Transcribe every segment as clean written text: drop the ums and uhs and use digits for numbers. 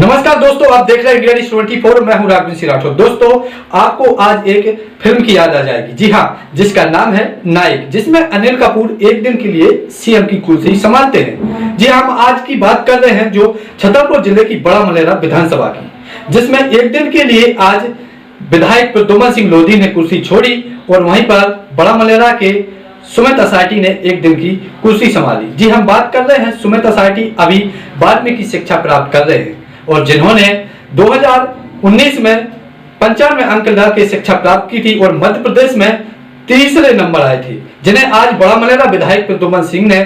नमस्कार दोस्तों, आप देख रहे हैं इंडिया न्यूज़ 24। मैं हूं राघवेंद्र सिंह राठौर। दोस्तों, आपको आज एक फिल्म की याद आ जाएगी, जी हाँ, जिसका नाम है नायक, जिसमें अनिल कपूर एक दिन के लिए सीएम की कुर्सी संभालते हैं। जी हाँ, हम आज की बात कर रहे हैं जो छतरपुर जिले की बड़ा मलेरा विधानसभा की, जिसमें एक दिन के लिए आज विधायक प्रद्युम्न सिंह लोधी ने कुर्सी छोड़ी और वहीं पर बड़ा मलेरा के सुमित असाटी ने एक दिन की कुर्सी संभाली। जी हम बात कर रहे हैं सुमित असाटी अभी 12वीं की शिक्षा प्राप्त कर रहे हैं और जिन्होंने 2019 में 95 अंक ला के शिक्षा प्राप्त की थी और मध्य प्रदेश में तीसरे नंबर आए थे, जिन्हें आज बड़ा मलेरा विधायक प्रद्युम्न सिंह ने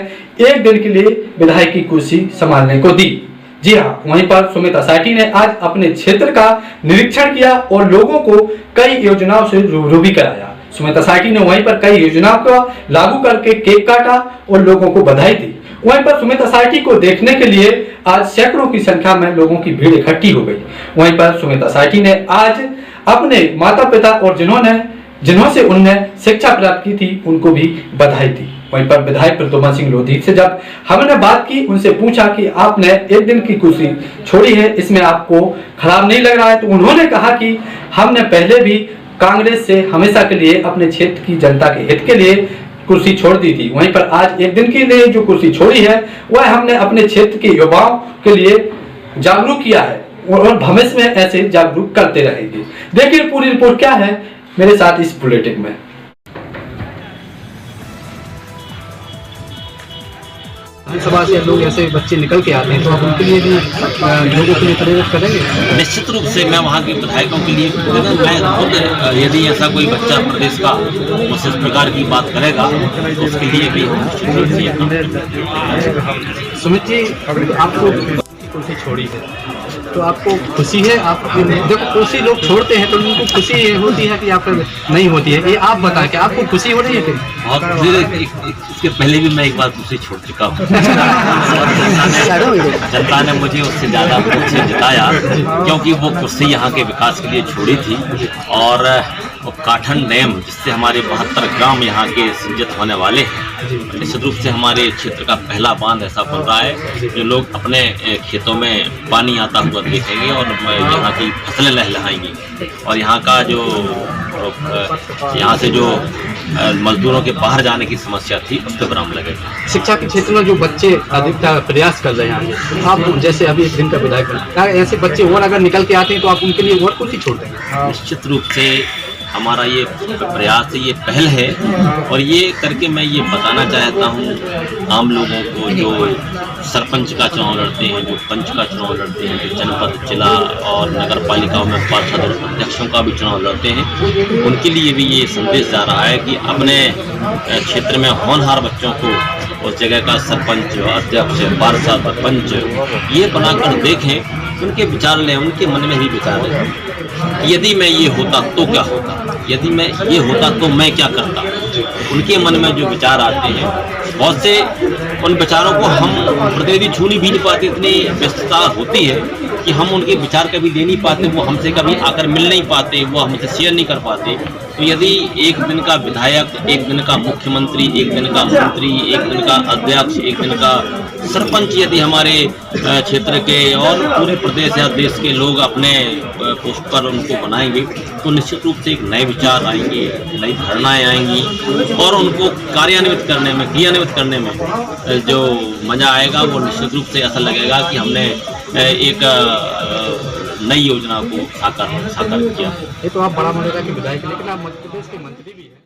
एक दिन के लिए विधायक की कुर्सी संभालने को दी। जी हाँ, वहीं पर सुमित असाटी ने आज अपने क्षेत्र का निरीक्षण किया और लोगों को कई योजनाओं से रूबरू भी कराया। सुमित असाटी ने वहीं पर कई योजनाओं को लागू करके केक काटा और लोगों को बधाई दी। वहीं पर सुमित असाटी को देखने के लिए आज सैकड़ों की संख्या में लोगों की भीड़ इकट्ठी हो गई। वहीं पर सुमित असाटी ने आज अपने माता पिता और जिन्हों से उन्होंने शिक्षा प्राप्त की थी उनको भी बधाई दी। वहीं पर विधायक प्रद्युम्न सिंह लोधी से जब हमने बात की, उनसे पूछा कि आपने एक दिन की कुर्सी छोड़ी है, इसमें आपको खराब नहीं लग रहा है, तो उन्होंने कहा कि हमने पहले भी कांग्रेस से हमेशा के लिए अपने क्षेत्र की जनता के हित के लिए कुर्सी छोड़ दी थी। वहीं पर आज एक दिन के लिए जो कुर्सी छोड़ी है वह हमने अपने क्षेत्र के युवाओं के लिए जागरूक किया है और भविष्य में ऐसे जागरूक करते रहेंगे। देखिए पूरी रिपोर्ट क्या है मेरे साथ इस बुलेटिन में। विधानसभा से लोग ऐसे बच्चे निकल के आते हैं तो आप उनके लिए भी लोगों के लिए प्रेरित करेंगे? निश्चित रूप से मैं वहाँ के विधायकों के लिए मैं खुद यदि ऐसा कोई बच्चा प्रदेश का उस प्रकार की बात करेगा तो उसके लिए भी निश्चित रूप से। सुमित जी, आपको कुर्सी छोड़ी है तो आपको खुशी है? आप देखो कुर्सी लोग छोड़ते हैं तो उनको खुशी होती है कि आप नहीं होती है, ये आप बता के आपको खुशी हो रही है? बहुत इसके पहले भी मैं एक बार कुर्सी छोड़ चुका हूँ। जनता ने मुझे उससे ज़्यादा मुझसे जिताया क्योंकि वो कुर्सी यहाँ के विकास के लिए छोड़ी थी और वो काठन डैम जिससे हमारे 72 ग्राम यहाँ के सिंचित होने वाले हैं, निश्चित रूप से हमारे क्षेत्र का पहला बांध ऐसा बन रहा है जो लोग अपने खेतों में पानी आता हुआ देखेंगे और यहाँ की फसलें लहलहाएंगी और यहाँ का जो यहाँ से जो मजदूरों के बाहर जाने की समस्या थी उस पर विराम लगेगा। शिक्षा के क्षेत्र में जो बच्चे अधिकतर प्रयास कर रहे हैं, आप जैसे अभी एक दिन का विधायक हैं, ऐसे बच्चे और अगर निकल के आते हैं तो आप उनके लिए और कुछ छोड़ते हैं? निश्चित रूप से हमारा ये प्रयास है, ये पहल है और ये करके मैं ये बताना चाहता हूँ आम लोगों को जो सरपंच का चुनाव लड़ते हैं, जो पंच का चुनाव लड़ते हैं, जो जनपद, जिला और नगर पालिकाओं में पार्षद और अध्यक्षों का भी चुनाव लड़ते हैं, उनके लिए भी ये संदेश जा रहा है कि अपने क्षेत्र में होनहार बच्चों को उस जगह का सरपंच, अध्यक्ष, पार्षद, पंच ये बनाकर देखें, उनके विचार लें, उनके मन में ही विचार लें। यदि मैं ये होता तो क्या होता, यदि मैं ये होता तो मैं क्या करता, उनके मन में जो विचार आते हैं, बहुत से उन विचारों को हम प्रतिनिधि छू भी नहीं पाते, इतनी व्यस्तता होती है कि हम उनके विचार कभी ले नहीं पाते, वो हमसे कभी आकर मिल नहीं पाते, वो हमसे शेयर नहीं कर पाते। तो यदि एक दिन का विधायक, एक दिन का मुख्यमंत्री, एक दिन का मंत्री, एक दिन का अध्यक्ष, एक दिन का सरपंच यदि हमारे क्षेत्र के और पूरे प्रदेश या देश के लोग अपने पोस्ट पर उनको बनाएंगे तो निश्चित रूप से एक नए विचार आएंगे, नई धारणाएं आएंगी और उनको कार्यान्वित करने में, क्रियान्वित करने में जो मज़ा आएगा वो निश्चित रूप से ऐसा लगेगा कि हमने एक नई योजना को साकार किया। ये तो आप बड़ा मलेरा के विधायक, लेकिन आप मध्य प्रदेश के मंत्री भी हैं।